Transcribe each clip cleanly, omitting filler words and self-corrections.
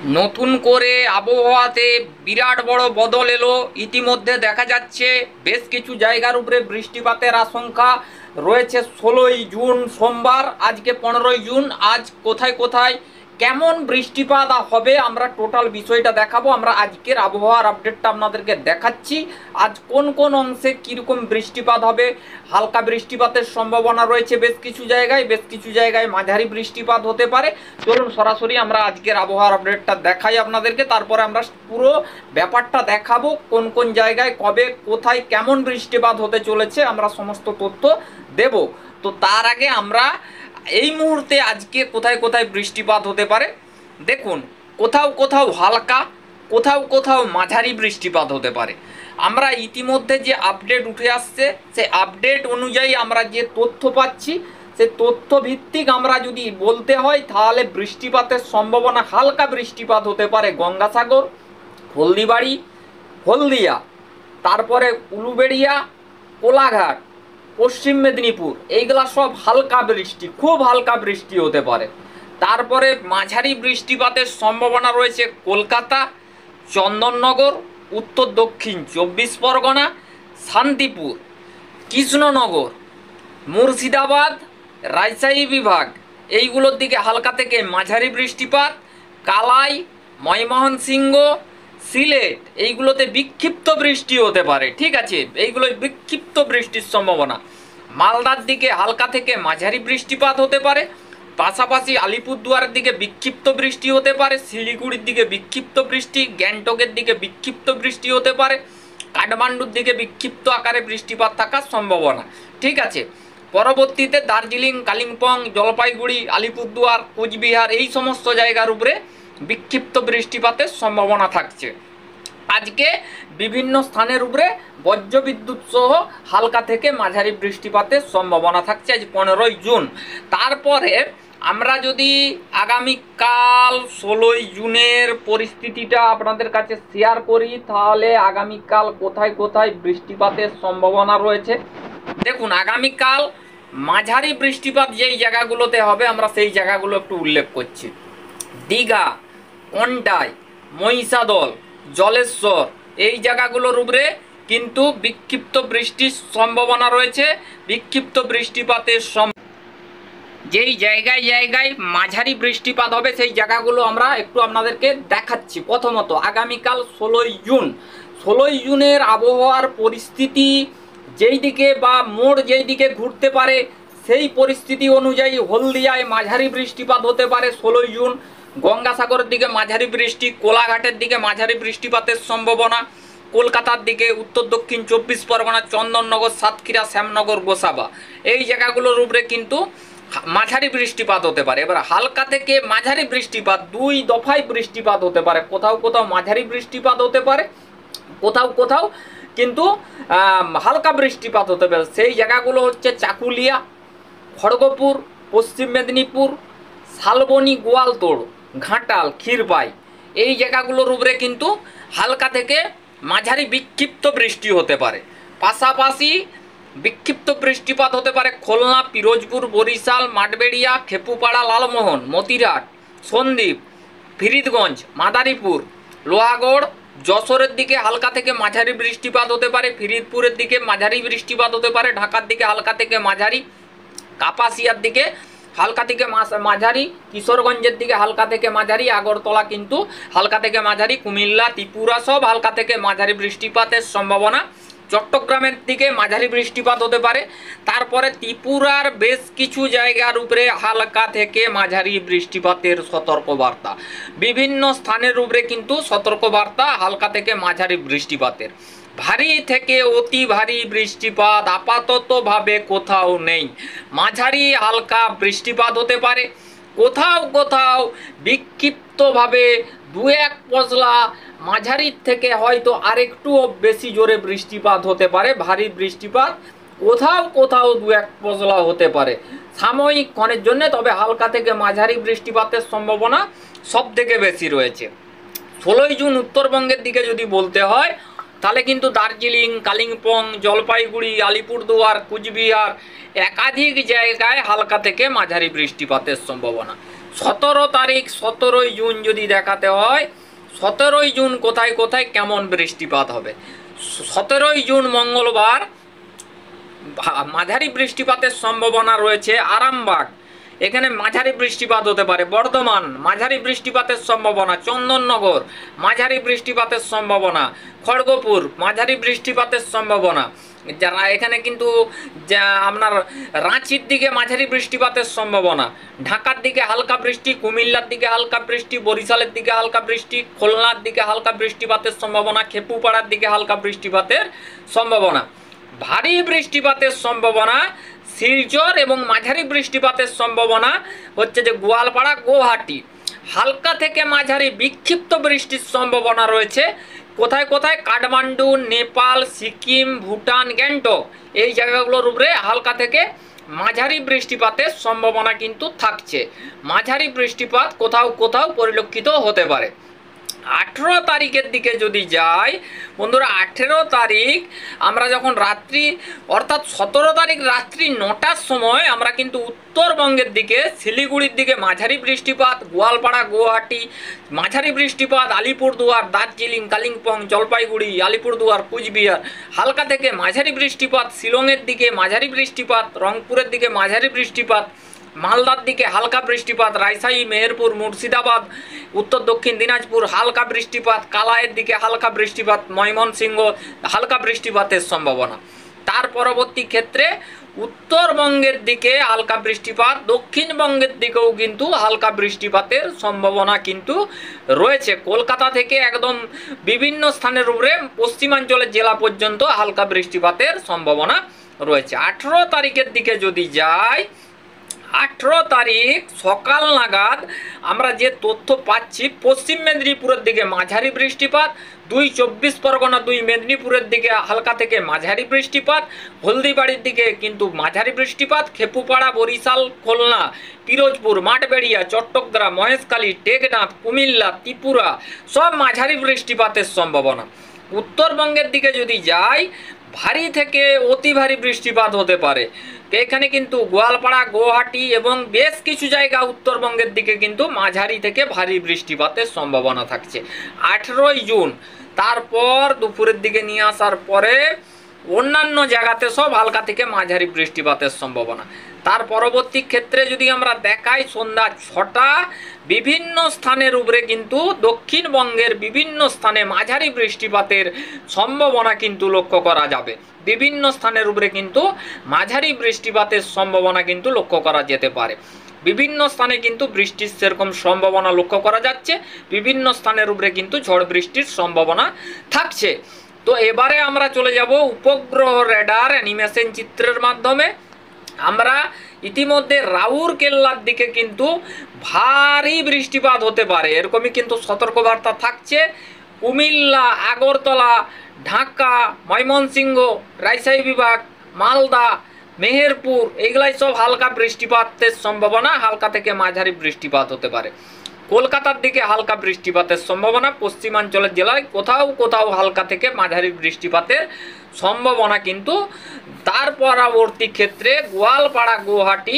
নতুন করে আবহাওয়াতে বিরাট বড় বদল এলো। ইতিমধ্যে দেখা যাচ্ছে বেশ কিছু জায়গার উপরে বৃষ্টিপাতের আশঙ্কা রয়েছে। 16ই জুন সোমবার, আজকে 15ই জুন। আজ কোথায় কোথায় কেমন বৃষ্টিপাত হবে আমরা টোটাল বিষয়টা দেখাবো। আমরা আজকের আবহাওয়ার আপডেটটা আপনাদেরকে দেখাচ্ছি। আজ কোন কোন অংশে কীরকম বৃষ্টিপাত হবে। হালকা বৃষ্টিপাতের সম্ভাবনা রয়েছে বেশ কিছু জায়গায়, বেশ কিছু জায়গায় মাঝারি বৃষ্টিপাত হতে পারে। চলুন সরাসরি আমরা আজকের আবহাওয়ার আপডেটটা দেখাই আপনাদেরকে, তারপরে আমরা পুরো ব্যাপারটা দেখাবো কোন কোন জায়গায় কবে কোথায় কেমন বৃষ্টিপাত হতে চলেছে, আমরা সমস্ত তথ্য দেব। তো তার আগে আমরা এই মুহূর্তে আজকে কোথায় কোথায় বৃষ্টিপাত হতে পারে দেখুন। কোথাও কোথাও হালকা, কোথাও কোথাও মাঝারি বৃষ্টিপাত হতে পারে। আমরা ইতিমধ্যে যে আপডেট উঠে আসছে সে আপডেট অনুযায়ী আমরা যে তথ্য পাচ্ছি সে তথ্য ভিত্তিক আমরা যদি বলতে হয় তাহলে বৃষ্টিপাতের সম্ভাবনা হালকা বৃষ্টিপাত হতে পারে গঙ্গাসাগর, হলদিবাড়ি, হলদিয়া, তারপরে উলুবেড়িয়া, কোলাঘাট, পশ্চিম মেদিনীপুর, এইগুলা সব হালকা বৃষ্টি, খুব হালকা বৃষ্টি হতে পারে। তারপরে মাঝারি বৃষ্টিপাতের সম্ভাবনা রয়েছে কলকাতা, চন্দননগর, উত্তর দক্ষিণ 24 পরগনা, শান্তিপুর, কৃষ্ণনগর, মুর্শিদাবাদ, রাজশাহী বিভাগ, এইগুলোর দিকে হালকা থেকে মাঝারি বৃষ্টিপাত। কালাই, ময়মনসিংহ, সিলেট, এইগুলোতে বিক্ষিপ্ত বৃষ্টি হতে পারে। ঠিক আছে, এইগুলোই বিক্ষিপ্ত বৃষ্টির সম্ভাবনা। মালদার দিকে হালকা থেকে মাঝারি বৃষ্টিপাত হতে পারে। পাশাপাশি আলিপুরদুয়ারের দিকে বিক্ষিপ্ত বৃষ্টি হতে পারে, শিলিগুড়ির দিকে বিক্ষিপ্ত বৃষ্টি, গ্যাংটকের দিকে বিক্ষিপ্ত বৃষ্টি হতে পারে, কাঠমান্ডুর দিকে বিক্ষিপ্ত আকারে বৃষ্টিপাত থাকার সম্ভাবনা। ঠিক আছে, পরবর্তীতে দার্জিলিং, কালিম্পং, জলপাইগুড়ি, আলিপুরদুয়ার, কোচবিহার, এই সমস্ত জায়গার উপরে বিক্ষিপ্ত বৃষ্টিপাতের সম্ভাবনা থাকছে। আজকে বিভিন্ন স্থানের উপরে বজ্রবিদ্যুৎ সহ হালকা থেকে মাঝারি বৃষ্টিপাতের সম্ভাবনা থাকছে আজ 15ই জুন। তারপরে আমরা যদি আগামীকাল 16ই জুনের পরিস্থিতিটা আপনাদের কাছে শেয়ার করি তাহলে আগামীকাল কোথায় কোথায় বৃষ্টিপাতের সম্ভাবনা রয়েছে দেখুন। আগামীকাল মাঝারি বৃষ্টিপাত যেই জায়গাগুলোতে হবে আমরা সেই জায়গাগুলো একটু উল্লেখ করছি। দীঘা, কন্টাই, মহিষাদল, জলেশ্বর, এই জায়গাগুলোর উপরে কিন্তু বিক্ষিপ্ত বৃষ্টির সম্ভাবনা রয়েছে। বিক্ষিপ্ত বৃষ্টিপাতের যেই জায়গায় জায়গায় মাঝারি বৃষ্টিপাত হবে সেই জায়গাগুলো আমরা একটু আপনাদেরকে দেখাচ্ছি। প্রথমত আগামীকাল 16ই জুন, 16ই জুনের আবহাওয়ার পরিস্থিতি যেই দিকে বা মোড় যেই দিকে ঘুরতে পারে সেই পরিস্থিতি অনুযায়ী হলদিয়ায় মাঝারি বৃষ্টিপাত হতে পারে 16ই জুন। গঙ্গাসাগরের দিকে মাঝারি বৃষ্টি, কোলাঘাটের দিকে মাঝারি বৃষ্টিপাতের সম্ভাবনা, কলকাতার দিকে, উত্তর দক্ষিণ 24 পরগনা, চন্দননগর, সাতক্ষীরা, শ্যামনগর, গোসাবা, এই জায়গাগুলোর উপরে কিন্তু মাঝারি বৃষ্টিপাত হতে পারে। এবার হালকা থেকে মাঝারি বৃষ্টিপাত, দুই দফায় বৃষ্টিপাত হতে পারে। কোথাও কোথাও মাঝারি বৃষ্টিপাত হতে পারে, কোথাও কোথাও কিন্তু হালকা বৃষ্টিপাত হতে পারে। সেই জায়গাগুলো হচ্ছে চাকুলিয়া, খড়গপুর, পশ্চিম মেদিনীপুর, শালবনী, গোয়ালতোড়, ঘাটাল, ক্ষীরপাই, এই জায়গাগুলোর উপরে কিন্তু হালকা থেকে মাঝারি বিক্ষিপ্ত বৃষ্টি হতে পারে। পাশাপাশি বিক্ষিপ্ত বৃষ্টিপাত হতে পারে খুলনা, পিরোজপুর, বরিশাল, মাঠবেড়িয়া, খেপুপাড়া, লালমোহন, মতিরাট, সন্দ্বীপ, ফরিদগঞ্জ, মাদারীপুর, লোহাগড়, যশোরের দিকে হালকা থেকে মাঝারি বৃষ্টিপাত হতে পারে। ফরিদপুরের দিকে মাঝারি বৃষ্টিপাত হতে পারে। ঢাকার দিকে হালকা থেকে মাঝারি, কাপাসিয়ার দিকে হালকা থেকে মাঝারি, কিশোরগঞ্জের দিকে হালকা থেকে মাঝারি, আগরতলা কিন্তু হালকা থেকে মাঝারি, কুমিল্লা, ত্রিপুরা সব হালকা থেকে মাঝারি বৃষ্টিপাতের সম্ভাবনা। চট্টগ্রামের দিকে মাঝারি বৃষ্টিপাত হতে পারে। তারপরে ত্রিপুরার বেশ কিছু জায়গার উপরে হালকা থেকে মাঝারি বৃষ্টিপাতের সতর্কবার্তা, বিভিন্ন স্থানের উপরে কিন্তু সতর্কবার্তা হালকা থেকে মাঝারি বৃষ্টিপাতের। ভারী থেকে অতি ভারী বৃষ্টিপাত আপাততভাবে কোথাও নেই। মাঝারি হালকা বৃষ্টিপাত হতে পারে। কোথাও কোথাও বিক্ষিপ্তভাবে দু এক পশলা মাঝারির থেকে হয়তো আরেকটু বেশি জোরে বৃষ্টিপাত হতে পারে। ভারী বৃষ্টিপাত কোথাও কোথাও দু এক পশলা হতে পারে সাময়িক ক্ষণের জন্য, তবে হালকা থেকে মাঝারি বৃষ্টিপাতের সম্ভাবনা সব থেকে বেশি রয়েছে। 16ই জুন উত্তরবঙ্গের দিকে যদি বলতে হয় তাহলে কিন্তু দার্জিলিং, কালিম্পং, জলপাইগুড়ি, আলিপুরদুয়ার, কুচবিহার একাধিক জায়গায় হালকা থেকে মাঝারি বৃষ্টিপাতের সম্ভাবনা। 17 তারিখ 17 জুন যদি দেখাতে হয়, 17 জুন কোথায় কোথায় কেমন বৃষ্টিপাত হবে। 17 জুন মঙ্গলবার মাঝারি বৃষ্টিপাতের সম্ভাবনা রয়েছে আরামবাগ, এখানে মাঝারি বৃষ্টিপাত হতে পারে। বর্ধমান মাঝারি বৃষ্টিপাতের সম্ভাবনা। চন্দননগর মাঝারি বৃষ্টিপাতের সম্ভাবনা। খড়গপুর মাঝারি বৃষ্টিপাতের সম্ভাবনা। যারা এখানে কিন্তু আপনার রাঁচির দিকে মাঝারি বৃষ্টিপাতের সম্ভাবনা। ঢাকার দিকে হালকা বৃষ্টি, কুমিল্লার দিকে হালকা বৃষ্টি, বরিশালের দিকে হালকা বৃষ্টি, খুলনার দিকে হালকা বৃষ্টিপাতের সম্ভাবনা, খেপুপাড়ার দিকে হালকা বৃষ্টিপাতের সম্ভাবনা। ভারী বৃষ্টিপাতের সম্ভাবনা শিলচর এবং মাঝারি বৃষ্টিপাতের সম্ভাবনা হচ্ছে যে গোয়ালপাড়া, গুয়াহাটি। হালকা থেকে মাঝারি বিক্ষিপ্ত বৃষ্টির সম্ভাবনা রয়েছে কোথায় কোথায়? কাঠমান্ডু, নেপাল, সিকিম, ভুটান, গ্যাংটক, এই জায়গাগুলোর উপরে হালকা থেকে মাঝারি বৃষ্টিপাতের সম্ভাবনা কিন্তু থাকছে। মাঝারি বৃষ্টিপাত কোথাও কোথাও পরিলক্ষিত হতে পারে। 18 তারিখের দিকে যদি যাই বন্ধুরা, 18 তারিখ আমরা যখন রাত্রি অর্থাৎ 17 তারিখ রাত্রি 9টার সময় আমরা কিন্তু উত্তরবঙ্গের দিকে শিলিগুড়ির দিকে মাঝারি বৃষ্টিপাত, গোয়ালপাড়া, গুয়াহাটি মাঝারি বৃষ্টিপাত, আলিপুরদুয়ার, দার্জিলিং, কালিম্পং, জলপাইগুড়ি, আলিপুরদুয়ার, কুচবিহার হালকা থেকে মাঝারি বৃষ্টিপাত, শিলংয়ের দিকে মাঝারি বৃষ্টিপাত, রংপুরের দিকে মাঝারি বৃষ্টিপাত, মালদার দিকে হালকা বৃষ্টিপাত, রাজশাহী, মেহেরপুর, মুর্শিদাবাদ, উত্তর দক্ষিণ দিনাজপুর হালকা বৃষ্টিপাত, কালাইয়ের দিকে হালকা বৃষ্টিপাত, ময়মনসিংহ হালকা বৃষ্টিপাতের সম্ভাবনা। তার পরবর্তী ক্ষেত্রে উত্তরবঙ্গের দিকে হালকা বৃষ্টিপাত, দক্ষিণবঙ্গের দিকেও কিন্তু হালকা বৃষ্টিপাতের সম্ভাবনা কিন্তু রয়েছে। কলকাতা থেকে একদম বিভিন্ন স্থানের উপরে পশ্চিমাঞ্চলের জেলা পর্যন্ত হালকা বৃষ্টিপাতের সম্ভাবনা রয়েছে। 18 তারিখের দিকে যদি যাই, 18 তারিখ সকাল নাগাদ আমরা যে তথ্য পাচ্ছি, পশ্চিম মেদিনীপুরের দিকে মাঝারি বৃষ্টিপাত, 2 চব্বিশ পরগনা, 2 মেদিনীপুরের দিকে হালকা থেকে মাঝারি বৃষ্টিপাত, হলদিবাড়ির দিকে কিন্তু মাঝারি বৃষ্টিপাত, খেপুপাড়া, বরিশাল, খুলনা, পিরোজপুর, মাঠবেড়িয়া, চট্টগ্রাম, মহেশখালী, টেকনাফ, কুমিল্লা, ত্রিপুরা সব মাঝারি বৃষ্টিপাতের সম্ভাবনা। উত্তরবঙ্গের দিকে যদি যাই, ভারী থেকে অতি ভারী বৃষ্টিপাত হতে পারে। এখানে কিন্তু গোয়ালপাড়া, গুয়াহাটি এবং বেশ কিছু জায়গা উত্তরবঙ্গের দিকে কিন্তু মাঝারি থেকে ভারী বৃষ্টিপাতের সম্ভাবনা থাকছে 18 জুন। তারপর দুপুরের দিকে নিয়ে আসার পরে অন্যান্য জায়গাতে সব হালকা থেকে মাঝারি বৃষ্টিপাতের সম্ভাবনা। তার পরবর্তী ক্ষেত্রে যদি আমরা দেখাই, সন্ধ্যা 6টা বিভিন্ন স্থানের উপরে কিন্তু দক্ষিণবঙ্গের বিভিন্ন স্থানে মাঝারি বৃষ্টিপাতের সম্ভাবনা কিন্তু লক্ষ্য করা যাবে। বিভিন্ন স্থানের উপরে কিন্তু মাঝারি বৃষ্টিপাতের সম্ভাবনা কিন্তু লক্ষ্য করা যেতে পারে। বিভিন্ন স্থানে কিন্তু বৃষ্টির সেরকম সম্ভাবনা লক্ষ্য করা যাচ্ছে, বিভিন্ন স্থানের উপরে কিন্তু ঝড় বৃষ্টির সম্ভাবনা থাকছে। তো এবারে আমরা চলে যাব উপগ্রহ রেডার অ্যানিমেশন চিত্রের মাধ্যমে। আমরা ইতিমধ্যে রাউরকেল্লার দিকে কিন্তু ভারী বৃষ্টিপাত হতে পারে এরকমই কিন্তু সতর্কবার্তা থাকছে। কুমিল্লা, আগরতলা, ঢাকা, ময়মনসিংহ, রাজশাহী বিভাগ, মালদা, মেহেরপুর এইগুলাই সব হালকা বৃষ্টিপাতের সম্ভাবনা, হালকা থেকে মাঝারি বৃষ্টিপাত হতে পারে। কলকাতার দিকে হালকা বৃষ্টিপাতের সম্ভাবনা, পশ্চিমাঞ্চলের জেলায় কোথাও কোথাও হালকা থেকে মাঝারি বৃষ্টিপাতের সম্ভাবনা কিন্তু। তার পরবর্তী ক্ষেত্রে গোয়ালপাড়া, গুয়াহাটি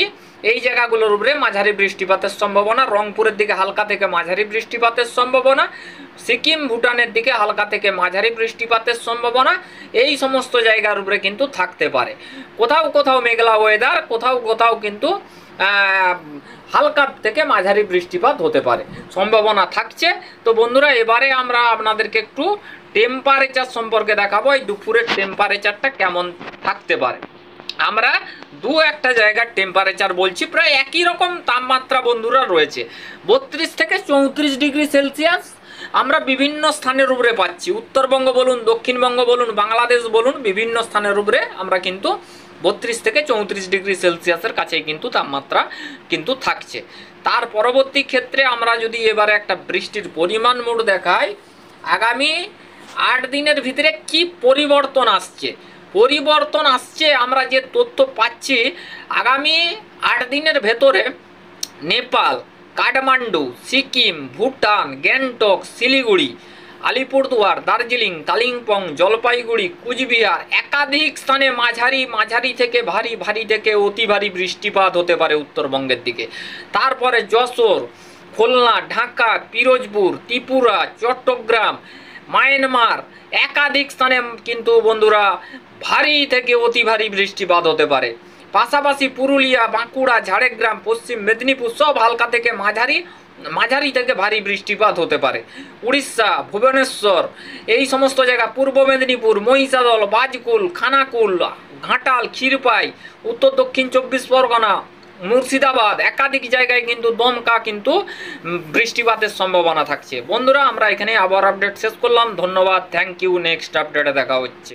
এই জায়গাগুলোর উপরে মাঝারি বৃষ্টিপাতের সম্ভাবনা, রংপুরের দিকে হালকা থেকে মাঝারি বৃষ্টিপাতের সম্ভাবনা, সিকিম, ভুটানের দিকে হালকা থেকে মাঝারি বৃষ্টিপাতের সম্ভাবনা, এই সমস্ত জায়গার উপরে কিন্তু থাকতে পারে। কোথাও কোথাও মেঘলা ওয়েদার, কোথাও কোথাও কিন্তু হালকা থেকে মাঝারি বৃষ্টিপাত হতে পারে, সম্ভাবনা থাকছে। তো বন্ধুরা, এবারে আমরা আপনাদেরকে একটু টেম্পারেচার সম্পর্কে দেখাবো, এই দুপুরের টেম্পারেচারটা কেমন থাকতে পারে। আমরা একটা জায়গার টেম্পারেচার বলছি, প্রায় একই রকম তাপমাত্রা বন্ধুরা রয়েছে, 32 থেকে 34 ডিগ্রি সেলসিয়াস আমরা বিভিন্ন স্থানের উপরে পাচ্ছি। উত্তরবঙ্গ বলুন, দক্ষিণবঙ্গ বলুন, বাংলাদেশ বলুন, বিভিন্ন স্থানের উপরে আমরা কিন্তু 32 থেকে 34 ডিগ্রি সেলসিয়াসের কাছেই কিন্তু তাপমাত্রা কিন্তু থাকছে। তার পরবর্তী ক্ষেত্রে আমরা যদি এবারে একটা বৃষ্টির পরিমাণ মোট দেখাই, আগামী 8 দিনের ভিতরে কি পরিবর্তন আসছে আমরা যে তথ্য পাচ্ছি, আগামী 8 দিনের ভেতরে নেপাল, কাঠমান্ডু, সিকিম, ভুটান, গ্যাংটক, শিলিগুড়ি আলিপুরদুয়ার, দার্জিলিং, কালিম্পং, জলপাইগুড়ি, কুচবিহার একাধিক স্থানে মাঝারি থেকে ভারী থেকে অতি ভারী বৃষ্টিপাত হতে পারে উত্তরবঙ্গের দিকে। তারপরে যশোর, খুলনা, ঢাকা, পিরোজপুর, ত্রিপুরা, চট্টগ্রাম, মায়ানমার একাধিক স্থানে কিন্তু বন্ধুরা ভারী থেকে অতি ভারী বৃষ্টিপাত হতে পারে। পাশাপাশি পুরুলিয়া, বাঁকুড়া, ঝাড়গ্রাম, পশ্চিম মেদিনীপুর সব হালকা থেকে মাঝারি থেকে ভারী বৃষ্টিপাত হতে পারে। উড়িষ্যা, ভুবনেশ্বর এই সমস্ত জায়গা, পূর্ব মেদিনীপুর, মহিষাদল, বাজকুল, খানাকুল, ঘাটাল, ক্ষীরপাই, উত্তর দক্ষিণ 24 পরগনা, মুর্শিদাবাদ একাধিক জায়গায় কিন্তু দমকা কিন্তু বৃষ্টিপাতের সম্ভাবনা থাকছে। বন্ধুরা আমরা এখানে আবার আপডেট শেষ করলাম। ধন্যবাদ, থ্যাংক ইউ। নেক্সট আপডেটে দেখা হচ্ছে।